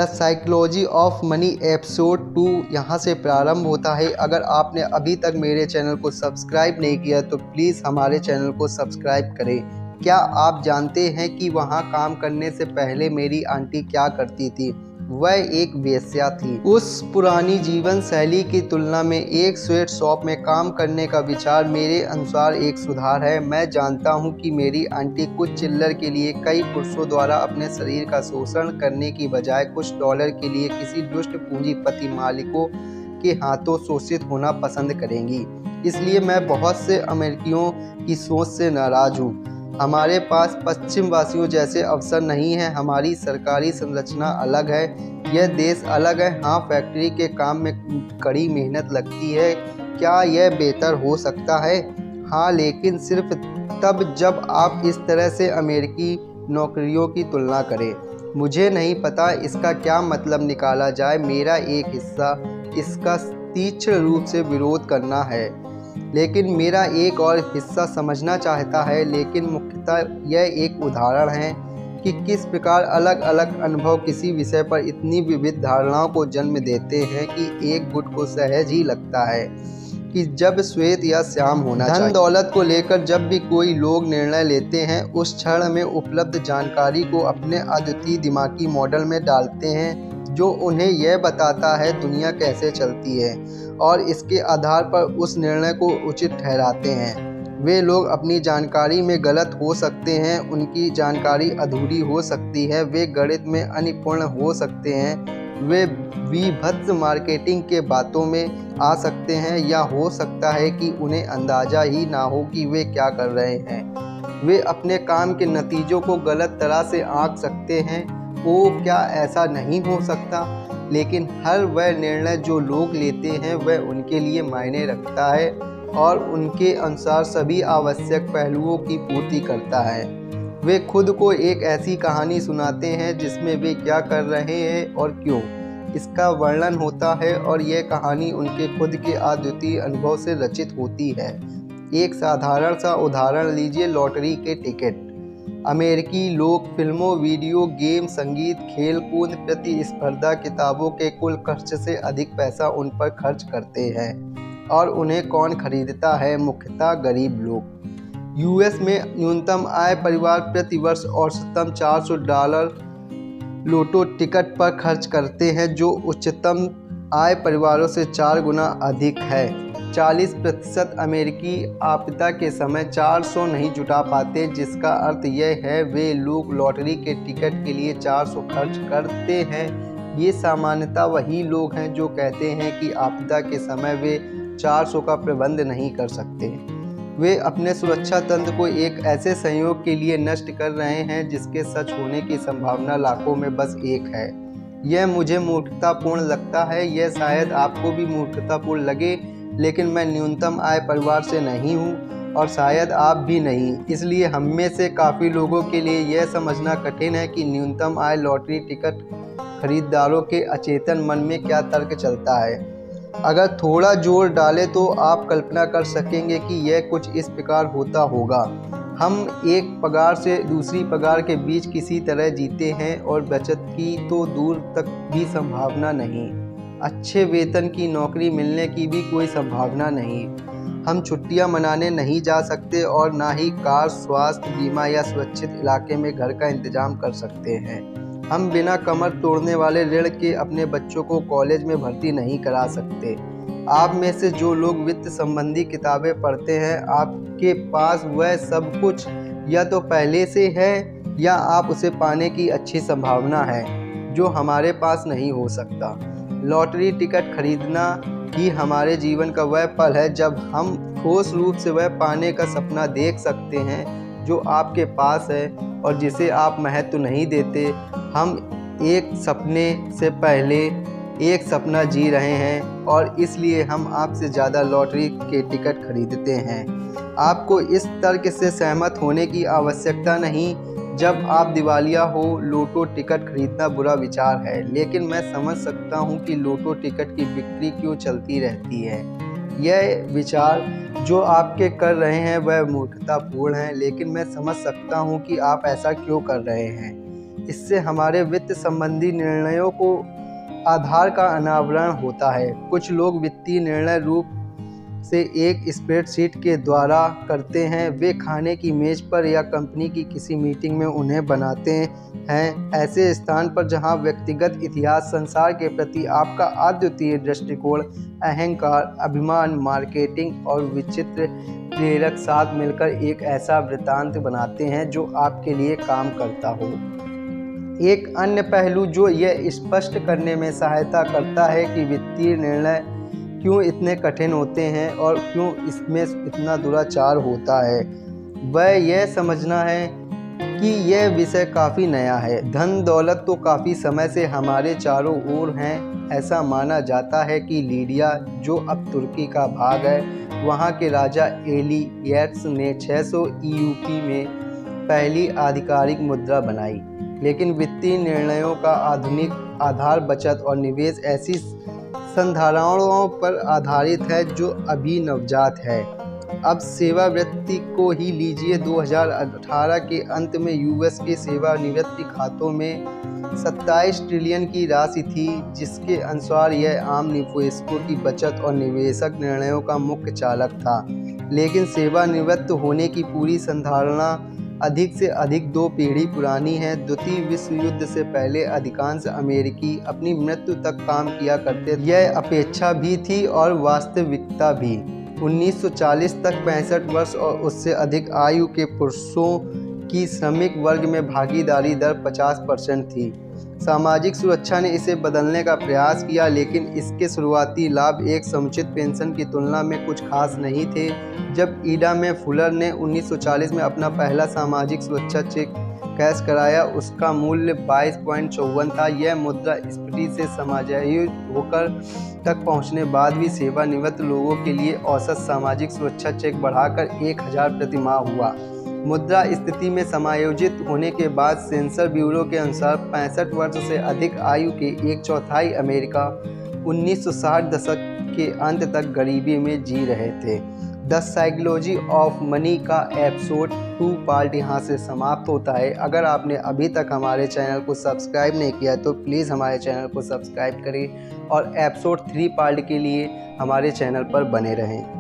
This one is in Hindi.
The psychology of money episode 2 यहाँ से प्रारंभ होता है। अगर आपने अभी तक मेरे चैनल को सब्सक्राइब नहीं किया तो प्लीज़ हमारे चैनल को सब्सक्राइब करें। क्या आप जानते हैं कि वहाँ काम करने से पहले मेरी आंटी क्या करती थी? वह एक वेश्या थी। उस पुरानी जीवन शैली की तुलना में एक स्वेट शॉप में काम करने का विचार मेरे अनुसार एक सुधार है। मैं जानता हूँ कि मेरी आंटी कुछ चिल्लर के लिए कई पुरुषों द्वारा अपने शरीर का शोषण करने की बजाय कुछ डॉलर के लिए किसी दुष्ट पूंजीपति मालिकों के हाथों शोषित होना पसंद करेंगी। इसलिए मैं बहुत से अमेरिकियों की सोच से नाराज हूँ। हमारे पास पश्चिम वासियों जैसे अवसर नहीं है। हमारी सरकारी संरचना अलग है। यह देश अलग है। हाँ, फैक्ट्री के काम में कड़ी मेहनत लगती है। क्या यह बेहतर हो सकता है? हाँ, लेकिन सिर्फ तब जब आप इस तरह से अमेरिकी नौकरियों की तुलना करें। मुझे नहीं पता इसका क्या मतलब निकाला जाए। मेरा एक हिस्सा इसका तीक्ष्ण रूप से विरोध करना है, लेकिन मेरा एक और हिस्सा समझना चाहता है। लेकिन मुख्यतः यह एक उदाहरण है कि किस प्रकार अलग अलग अनुभव किसी विषय पर इतनी विविध धारणाओं को जन्म देते हैं कि एक गुट को सहज ही लगता है कि जब श्वेत या श्याम होना चाहिए। धन दौलत को लेकर जब भी कोई लोग निर्णय लेते हैं, उस क्षण में उपलब्ध जानकारी को अपने अद्वितीय दिमागी मॉडल में डालते हैं जो उन्हें यह बताता है दुनिया कैसे चलती है, और इसके आधार पर उस निर्णय को उचित ठहराते हैं। वे लोग अपनी जानकारी में गलत हो सकते हैं, उनकी जानकारी अधूरी हो सकती है, वे गणित में अनिपुण हो सकते हैं, वे विभत्स मार्केटिंग के बातों में आ सकते हैं, या हो सकता है कि उन्हें अंदाजा ही ना हो कि वे क्या कर रहे हैं। वे अपने काम के नतीजों को गलत तरह से आंक सकते हैं। क्या ऐसा नहीं हो सकता? लेकिन हर वह निर्णय जो लोग लेते हैं वह उनके लिए मायने रखता है और उनके अनुसार सभी आवश्यक पहलुओं की पूर्ति करता है। वे खुद को एक ऐसी कहानी सुनाते हैं जिसमें वे क्या कर रहे हैं और क्यों, इसका वर्णन होता है, और यह कहानी उनके खुद के अद्वितीय अनुभव से रचित होती है। एक साधारण सा उदाहरण लीजिए, लॉटरी के टिकट। अमेरिकी लोग फिल्मों, वीडियो गेम, संगीत, खेलकूद, प्रतिस्पर्धा, किताबों के कुल खर्च से अधिक पैसा उन पर खर्च करते हैं। और उन्हें कौन खरीदता है? मुख्यतः गरीब लोग। यूएस में न्यूनतम आय परिवार प्रति वर्ष औसतन $400 लोटो टिकट पर खर्च करते हैं, जो उच्चतम आय परिवारों से 4 गुना अधिक है। 40% अमेरिकी आपदा के समय 400 नहीं जुटा पाते, जिसका अर्थ यह है वे लोग लॉटरी के टिकट के लिए 400 खर्च करते हैं। ये सामान्यतः वही लोग हैं जो कहते हैं कि आपदा के समय वे 400 का प्रबंध नहीं कर सकते। वे अपने सुरक्षा तंत्र को एक ऐसे संयोग के लिए नष्ट कर रहे हैं जिसके सच होने की संभावना लाखों में बस एक है। यह मुझे मूर्खतापूर्ण लगता है। यह शायद आपको भी मूर्खतापूर्ण लगे, लेकिन मैं न्यूनतम आय परिवार से नहीं हूँ और शायद आप भी नहीं। इसलिए हम में से काफ़ी लोगों के लिए यह समझना कठिन है कि न्यूनतम आय लॉटरी टिकट खरीदारों के अचेतन मन में क्या तर्क चलता है। अगर थोड़ा जोर डालें तो आप कल्पना कर सकेंगे कि यह कुछ इस प्रकार होता होगा। हम एक पगार से दूसरी पगार के बीच किसी तरह जीते हैं और बचत की तो दूर तक भी संभावना नहीं। अच्छे वेतन की नौकरी मिलने की भी कोई संभावना नहीं। हम छुट्टियां मनाने नहीं जा सकते और ना ही कार, स्वास्थ्य बीमा या सुरक्षित इलाके में घर का इंतजाम कर सकते हैं। हम बिना कमर तोड़ने वाले ऋण के अपने बच्चों को कॉलेज में भर्ती नहीं करा सकते। आप में से जो लोग वित्त संबंधी किताबें पढ़ते हैं, आपके पास वह सब कुछ या तो पहले से है या आप उसे पाने की अच्छी संभावना है, जो हमारे पास नहीं हो सकता। लॉटरी टिकट खरीदना ही हमारे जीवन का वह पल है जब हम ठोस रूप से वह पाने का सपना देख सकते हैं जो आपके पास है और जिसे आप महत्व नहीं देते। हम एक सपने से पहले एक सपना जी रहे हैं और इसलिए हम आपसे ज़्यादा लॉटरी के टिकट खरीदते हैं। आपको इस तर्क से सहमत होने की आवश्यकता नहीं। जब आप दिवालिया हो, लोटो टिकट खरीदना बुरा विचार है, लेकिन मैं समझ सकता हूं कि लोटो टिकट की बिक्री क्यों चलती रहती है। यह विचार जो आपके कर रहे हैं वह मूर्खतापूर्ण है, लेकिन मैं समझ सकता हूं कि आप ऐसा क्यों कर रहे हैं। इससे हमारे वित्त संबंधी निर्णयों को आधार का अनावरण होता है। कुछ लोग वित्तीय निर्णय रूप से एक स्प्रेडशीट के द्वारा करते हैं। वे खाने की मेज पर या कंपनी की किसी मीटिंग में उन्हें बनाते हैं। ऐसे स्थान पर जहां व्यक्तिगत इतिहास, संसार के प्रति आपका अद्वितीय दृष्टिकोण, अहंकार, अभिमान, मार्केटिंग और विचित्र प्रेरक साथ मिलकर एक ऐसा वृत्तांत बनाते हैं जो आपके लिए काम करता हो। एक अन्य पहलू जो यह स्पष्ट करने में सहायता करता है कि वित्तीय निर्णय क्यों इतने कठिन होते हैं और क्यों इसमें इतना दुराचार होता है, वह यह समझना है कि यह विषय काफ़ी नया है। धन दौलत तो काफ़ी समय से हमारे चारों ओर हैं। ऐसा माना जाता है कि लीडिया, जो अब तुर्की का भाग है, वहाँ के राजा एलियट्स ने 600 ईयूपी में पहली आधिकारिक मुद्रा बनाई। लेकिन वित्तीय निर्णयों का आधुनिक आधार बचत और निवेश ऐसी संधारणाओं पर आधारित है जो अभी नवजात है। अब सेवावृत्ति को ही लीजिए। 2018 के अंत में यूएस के सेवानिवृत्ति खातों में 27 ट्रिलियन की राशि थी, जिसके अनुसार यह आम निवेशकों की बचत और निवेशक निर्णयों का मुख्य चालक था। लेकिन सेवानिवृत्त होने की पूरी संधारणा अधिक से अधिक 2 पीढ़ी पुरानी है। द्वितीय विश्व युद्ध से पहले अधिकांश अमेरिकी अपनी मृत्यु तक काम किया करते थे। यह अपेक्षा भी थी और वास्तविकता भी। 1940 तक 65 वर्ष और उससे अधिक आयु के पुरुषों की श्रमिक वर्ग में भागीदारी दर 50% थी। सामाजिक सुरक्षा ने इसे बदलने का प्रयास किया, लेकिन इसके शुरुआती लाभ एक समुचित पेंशन की तुलना में कुछ खास नहीं थे। जब ईडा में फुलर ने 1940 में अपना पहला सामाजिक सुरक्षा चेक कैश कराया, उसका मूल्य 22.54 था। यह मुद्रा स्फीति से समायोजित होकर तक पहुंचने बाद भी सेवानिवृत्त लोगों के लिए औसत सामाजिक सुरक्षा चेक बढ़ाकर 1000 प्रति माह हुआ। मुद्रा स्थिति में समायोजित होने के बाद सेंसर ब्यूरो के अनुसार 65 वर्ष से अधिक आयु के 1/4 अमेरिका 1960 दशक के अंत तक गरीबी में जी रहे थे। द साइकोलॉजी ऑफ मनी का एपिसोड 2 पार्ट यहाँ से समाप्त होता है। अगर आपने अभी तक हमारे चैनल को सब्सक्राइब नहीं किया तो प्लीज़ हमारे चैनल को सब्सक्राइब करें और एपिसोड 3 पार्ट के लिए हमारे चैनल पर बने रहें।